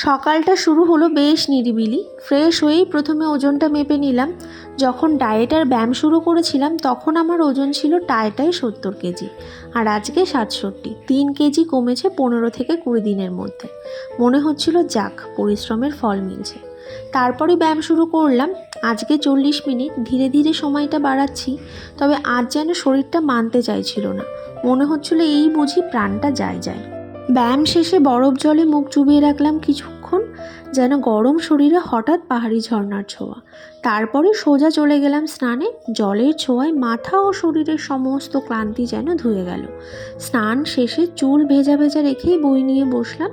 সকালটা শুরু হলো বেশ নিরিবিলি। ফ্রেশ হয়েই প্রথমে ওজনটা মেপে নিলাম। যখন ডায়েট আর ব্যায়াম শুরু করেছিলাম তখন আমার ওজন ছিল টায় 70 কেজি, আর আজকে 67। 3 কেজি কমেছে 15 থেকে 20 দিনের মধ্যে। মনে হচ্ছিল যাক, পরিশ্রমের ফল মিলছে। তারপরে ব্যায়াম শুরু করলাম। আজকে 40 মিনিট, ধীরে ধীরে সময়টা বাড়াচ্ছি। তবে আজ যেন শরীরটা মানতে চাইছিল না। মনে হচ্ছিল এই বুঝি প্রাণটা যায় যায়। ব্যায়াম শেষে বরফ জলে মুখ চুবিয়ে রাখলাম কিছুক্ষণ, যেন গরম শরীরে হঠাৎ পাহাড়ি ঝর্ণার ছোঁয়া। তারপরে সোজা চলে গেলাম স্নানে। জলের ছোঁয়ায় মাথা ও শরীরের সমস্ত ক্লান্তি যেন ধুয়ে গেল। স্নান শেষে চুল ভেজা ভেজা রেখেই বই নিয়ে বসলাম।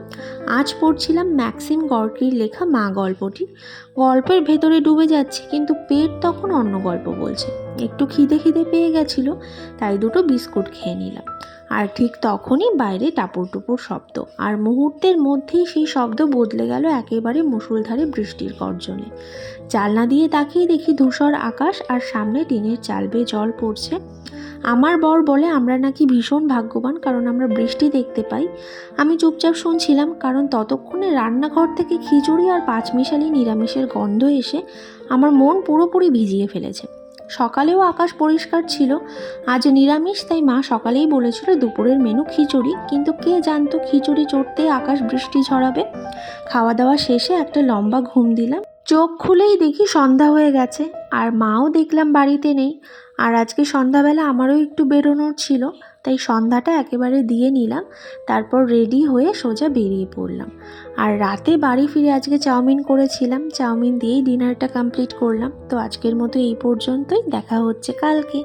আজ পড়ছিলাম ম্যাক্সিম গর্কির লেখা মা গল্পটি। গল্পের ভেতরে ডুবে যাচ্ছি, কিন্তু পেট তখন অন্য গল্প বলছে। একটু খিদে খিদে পেয়ে গেছিল, তাই দুটো বিস্কুট খেয়ে নিলাম। আর ঠিক তখনই বাইরে টাপুর টুপুর শব্দ, আর মুহূর্তের মধ্যেই সেই শব্দ বদলে গেল একেবারে মুষলধারে বৃষ্টির গর্জনে। জানলা দিয়ে তাকিয়ে দেখি ধূসর আকাশ, আর সামনে টিনের চাল বেয়ে জল পড়ছে। আমার বর বলে আমরা নাকি ভীষণ ভাগ্যবান, কারণ আমরা বৃষ্টি দেখতে পাই। আমি চুপচাপ শুনছিলাম, কারণ ততক্ষণে রান্নাঘর থেকে খিচুড়ি আর পাঁচমিশালি নিরামিষের গন্ধ এসে আমার মন পুরোপুরি ভিজিয়ে ফেলেছে। সকালেও আকাশ পরিষ্কার ছিল। আজ নিরামিষ, তাই মা সকালেই বলেছিল দুপুরের মেনু খিচুড়ি, কিন্তু কে জানতো খিচুড়ি চড়তেই আকাশ বৃষ্টি ঝরাবে। খাওয়া দাওয়া শেষে একটা লম্বা ঘুম দিলাম। চোখ খুলেই দেখি সন্ধ্যা হয়ে গেছে, আর মাও দেখলাম বাড়িতে নেই। আর আজকে সন্ধ্যাবেলা আমারও একটু বেরোনোর ছিল, তাই সন্ধ্যাটা একেবারে দিয়ে নিলাম। তারপর রেডি হয়ে সোজা বেরিয়ে পড়লাম। আর রাতে বাড়ি ফিরে আজকে চাউমিন করেছিলাম, চাউমিন দিয়েই ডিনারটা কমপ্লিট করলাম। তো আজকের মতো এই পর্যন্তই, দেখা হচ্ছে কালকে।